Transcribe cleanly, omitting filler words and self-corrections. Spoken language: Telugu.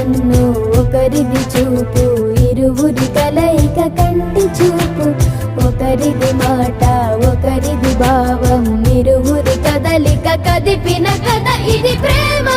కన్ను ఒకరిది చూపు, ఇరువురి కలయిక కంటి చూపు. ఒకరిది మాట ఒకరిది భావం, ఇరువురి కదలిక కదిపిన కథ ఇది ప్రేమ